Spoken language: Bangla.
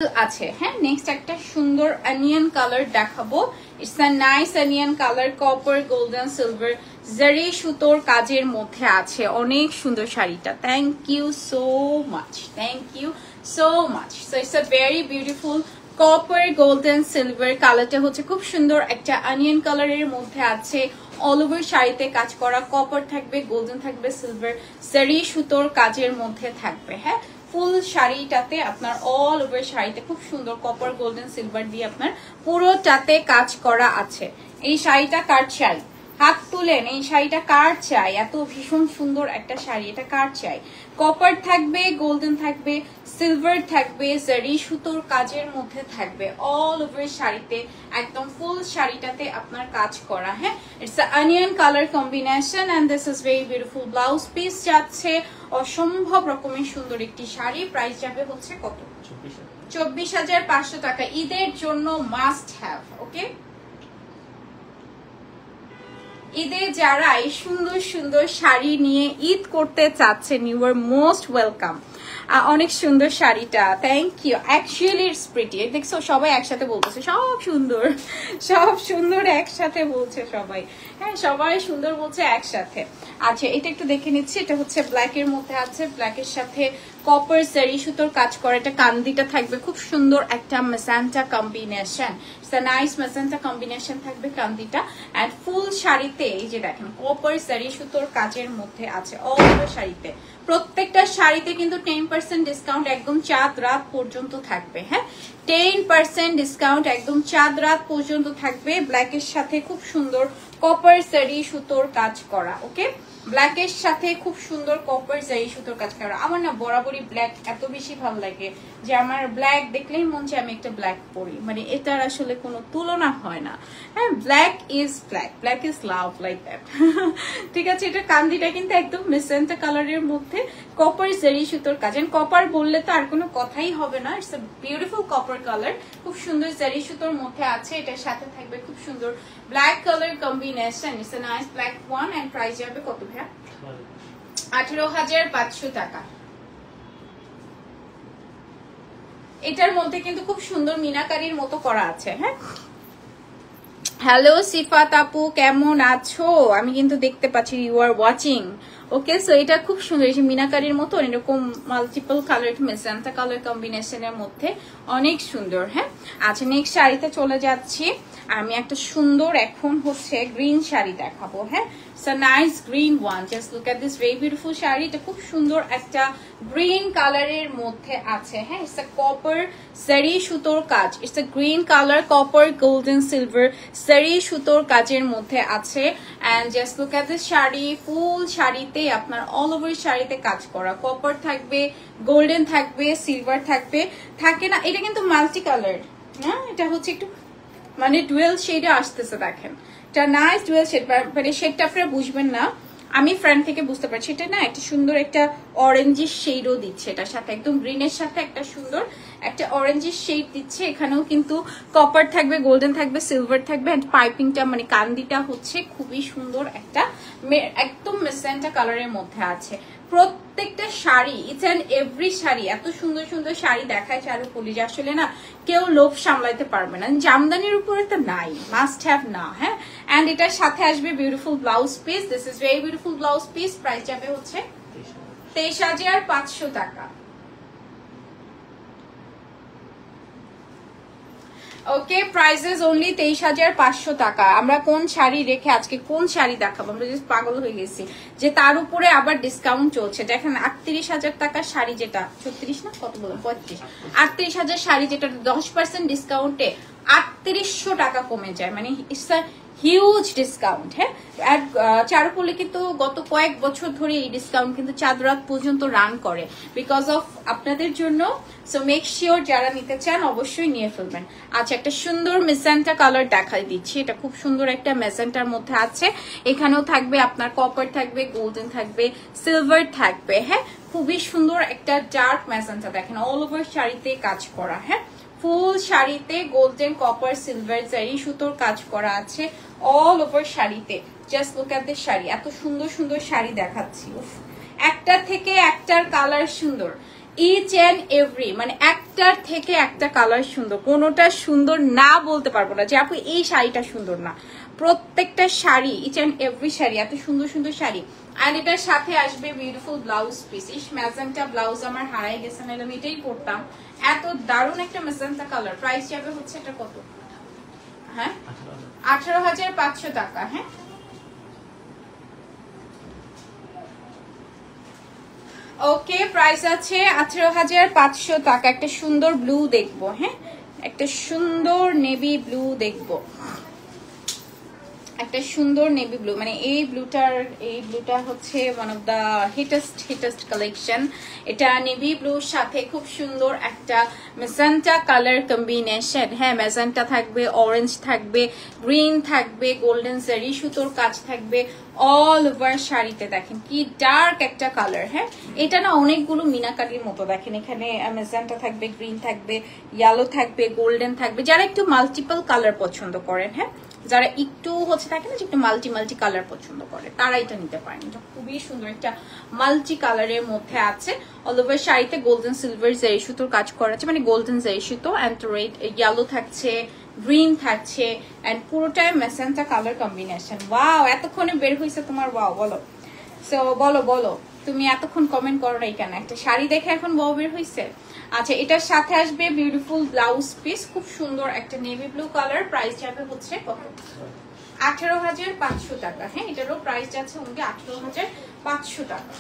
আছে হ্যাঁ নেক্সট একটা সুন্দর অনিয়ন কালার দেখাবো it's a nice onion colour copper golden silver zari সুতোর কাজের মধ্যে আছে অনেক সুন্দর শাড়িটা thank you so much so it's a very beautiful copper golden silver কালারটা হচ্ছে খুব সুন্দর একটা অনিয়ন কালারের মধ্যে আছে অল ওভার শাড়িতে কাজ করা কপার থাকবে গোল্ডেন থাকবে সিলভার জারি সুতোর কাজের মধ্যে থাকবে হ্যাঁ ফুল শাড়িটাতে আপনার অল ওভার শাড়িতে খুব সুন্দর কপার গোল্ডেন সিলভার দিয়ে আপনার পুরোটাতে কাজ করা আছে এই শাড়িটা কার চাই হাত তুলেন এই শাড়িটা কার চাই এত ভীষণ সুন্দর একটা শাড়ি এটা কার চাই কপার থাকবে গোল্ডেন থাকবে সিলভার থাকবে জারি সুতোর কাজের মধ্যে থাকবে অল ওভার শাড়িতে একদম ফুল শাড়িটাতে আপনার কাজ করা হ্যাঁ it's a onion colour combination and this is very beautiful blouse piece যাচ্ছে অসম্ভব রকমের সুন্দর একটি শাড়ি প্রাইস যাবে হচ্ছে কত 24,500 টাকা ঈদের জন্য মাস্ট হ্যাভ ওকে ঈদে যারা এই সুন্দর সুন্দর শাড়ি নিয়ে ঈদ করতে চাচ্ছেন ইউ আর মোস্ট ওয়েলকাম অনেক সুন্দর শাড়িটা thank you actually it's pretty দেখছো সবাই একসাথে বলতেছে সব সুন্দর একসাথে বলছে সবাই হ্যাঁ সবাই সুন্দর বলছে একসাথে আচ্ছা এটা একটু দেখে নিচ্ছি এটা হচ্ছে ব্ল্যাক এর মধ্যে আছে ব্ল্যাক এর সাথে কপার জারি সুতোর কাজ করা এটা কান্দিটা থাকবে খুব সুন্দর একটা magenta combination it's a nice magenta combination থাকবে কান্দিটা এন্ড ফুল শাড়িতে এই যে দেখেন কপার জারি সুতোর কাজের মধ্যে আছে অল ওভার শাড়িতে প্রত্যেকটা শাড়িতে কিন্তু 10% ডিসকাউন্ট একদম চাঁদ রাত পর্যন্ত থাকবে হ্যাঁ 10% ডিসকাউন্ট একদম চাঁদ রাত পর্যন্ত থাকবে ব্ল্যাক এর সাথে খুব সুন্দর কপার জারি সুতোর কাজ করা ওকে ব্ল্যাক এর সাথে খুব সুন্দর কপার জারি সুতোর কাজ করা আমার না বরাবরই ব্ল্যাক এত বেশি ভালো লাগে যে আমার ব্ল্যাক দেখলেই মন চায় আমি একটা ব্ল্যাক পরি মানে এটার আসলে কোনো তুলনা হয় না হ্যাঁ black is love like that ঠিক আছে এটা কান্দিটা কিন্তু একদম মেজেন্টা কালারের মধ্যে কপার জারি সুতোর কাজ এন্ড কপার বললে তো আর কোনো কথাই হবে না it's a beautiful copper colour খুব সুন্দর জারি সুতোর মধ্যে আছে এটার সাথে থাকবে খুব সুন্দর black colour combination it's a nice black one and price যাবে কত ভাইয়া 18,500 টাকা এটার মধ্যে কিন্তু খুব সুন্দর মিনাকারির মতো করা আছে হ্যাঁ হ্যালো সিফাত আপু কেমন আছো আমি কিন্তু দেখতে পাচ্ছি you are watching okay so এটা খুব সুন্দর এই যে মিনাকারির মতো এরকম মাল্টিপল কালার মেজেন্টা কালার কম্বিনেশনের মধ্যে অনেক সুন্দর হ্যাঁ আচ্ছা নেক্সট শাড়িতে চলে যাচ্ছি আমি একটা সুন্দর এখন হচ্ছে গ্রিন শাড়ি দেখাবো হ্যাঁ it's a nice green one just look at this very beautiful sari এটা খুব সুন্দর একটা গ্রিন কালারের মধ্যে আছে হ্যাঁ ইটস আ কপার জারি সুতোর কাজ it's a green colour copper golden silver zari সুতোর কাজের মধ্যে আছে and just look at this sari ফুল শাড়িতে আপনার অল ওভার শাড়িতে কাজ করা কপার থাকবে গোল্ডেন থাকবে সিলভার থাকবে থাকে না এটা কিন্তু মাল্টি কালার না এটা হচ্ছে একটু মানে ডুয়েল শেডে আসতেছে দেখেন এটা নাইস ডুয়েল শেড মানে শেডটা আপনারা বুঝবেন না আমি ফ্রন্ট থেকে বুঝতে পারছি এটা না একটা সুন্দর একটা অরেঞ্জিশ শেডও দিচ্ছে এটার সাথে একদম গ্রিনের সাথে একটা সুন্দর একটা অরেঞ্জিশ শেড দিচ্ছে এখানেও কিন্তু কপার থাকবে গোল্ডেন থাকবে সিলভার থাকবে এন্ড পাইপিংটা মানে কান্দিটা হচ্ছে খুবই সুন্দর একটা একদম মেজেন্টা কালারের মধ্যে আছে প্রত্যেকটা sari it's and every sari এত সুন্দর সুন্দর শাড়ি দেখায় চারু বলি যে আসলে না কেউ লোভ সামলাইতে পারবে না জামদানির উপরে তো নাই মাস্ট হ্যাভ না হ্যাঁ এন্ড এটার সাথে আসবে beautiful blouse piece this is very beautiful blouse piece price যাবে হচ্ছে 23,500 টাকা ওকে প্রাইসেস অনলি 23,500 টাকা আমরা কোন শাড়ি রেখে আজকে কোন শাড়ি দেখাবো আমরা জাস্ট পাগল হয়ে গেছি যে তার উপরে আবার ডিসকাউন্ট চলছে দেখেন 38,000 টাকার শাড়ি যেটা 36 না কত বললাম 35 38,000 শাড়ি যেটা 10% ডিসকাউন্টে 3800 টাকা কমে যায় মানে ইটস আ হিউজ ডিসকাউন্ট হ্যাঁ আর চারুপল্লী কিন্তু গত কয়েক বছর ধরে এই ডিসকাউন্ট কিন্তু চাঁদ রাত পর্যন্ত রান করে বিকজ অফ আপনাদের জন্য সো মেক শিওর যারা নিতে চান অবশ্যই নিয়ে ফেলবেন আচ্ছা একটা সুন্দর মেজেন্টা কালার দেখাই দিচ্ছি এটা খুব সুন্দর একটা মেজেন্টার মধ্যে আছে এখানেও থাকবে আপনার কপার থাকবে গোল্ডেন থাকবে সিলভার থাকবে হ্যাঁ খুবই সুন্দর একটা ডার্ক মেজেন্টা দেখেন অল ওভার শাড়িতে কাজ করা হ্যাঁ ফুল শাড়িতে গোল্ডেন কপার সিলভার জারি সুতোর কাজ করা আছে অল ওভার শাড়িতে just look at this sari এত সুন্দর সুন্দর শাড়ি দেখাচ্ছি একটা থেকে একটার কালার সুন্দর ইচ এন্ড এভরি মানে একটার থেকে একটা কালার সুন্দর, কোনোটা সুন্দর না বলতে পারবো না যে আপু এই শাড়িটা সুন্দর না। প্রত্যেকটা sari, each and every sari এত সুন্দর সুন্দর শাড়ি। আর এটার সাথে আসবে বিউটিফুল ব্লাউজ পিস। ইস ম্যাজেন্টা ব্লাউজ আমার হারাই গেছে, না আমি এটাই পরতাম। এত দারুণ একটা ম্যাজেন্টা কালার। প্রাইস যাবে হচ্ছে এটা কত? হ্যাঁ 18,500 টাকা। হ্যাঁ ওকে, প্রাইস আছে 18,500 টাকা। একটা সুন্দর ব্লু দেখবো। হ্যাঁ একটা সুন্দর নেভি ব্লু দেখবো, একটা সুন্দর নেভি ব্লু, মানে এই ব্লুটা হচ্ছে ওয়ান অফ দা হিটেস্ট কালেকশন। এটা নেভি ব্লুর সাথে খুব সুন্দর একটা মেজেন্টা কালার কম্বিনেশন। হ্যাঁ মেজেন্টা থাকবে, অরেঞ্জ থাকবে, গ্রিন থাকবে, গোল্ডেন জারি সুতোর কাজ থাকবে অল ওভার শাড়িতে। দেখেন কি ডার্ক একটা কালার। হ্যাঁ এটা না অনেকগুলো মিনাকারির মতো। দেখেন এখানে মেজেন্টা থাকবে, গ্রিন থাকবে, ইয়েলো থাকবে, গোল্ডেন থাকবে। যারা একটু মাল্টিপল কালার পছন্দ করেন, হ্যাঁ যারা একটু হচ্ছে থাকে না যে একটু মাল্টি কালার পছন্দ করে, তারা এটা নিতে পারেন। এটা খুবই সুন্দর একটা মাল্টি কালারের মধ্যে আছে। অল ওভার শাড়িতে গোল্ডেন সিলভার জারি সুতোর কাজ করা আছে, মানে গোল্ডেন জারি সুতো অ্যান্ড রেড ইয়েলো থাকছে, গ্রিন থাকছে অ্যান্ড পুরোটাই মেজেন্টা কালার কম্বিনেশন। ওয়াও এতক্ষণে বের হয়েছে তোমার ওয়াও। বলো সো বলো তুমি এতক্ষণ কমেন্ট করো নাই কেন? একটা শাড়ি দেখে এখন ওয়াও বের হয়েছে। আচ্ছা এটার সাথে আসবে বিউটিফুল ব্লাউজ পিস, খুব সুন্দর একটা নেভি ব্লু কালার। প্রাইস যাবে হচ্ছে কত? 18,500 টাকা। হ্যাঁ এটারও প্রাইস যাচ্ছে 18,500 টাকা।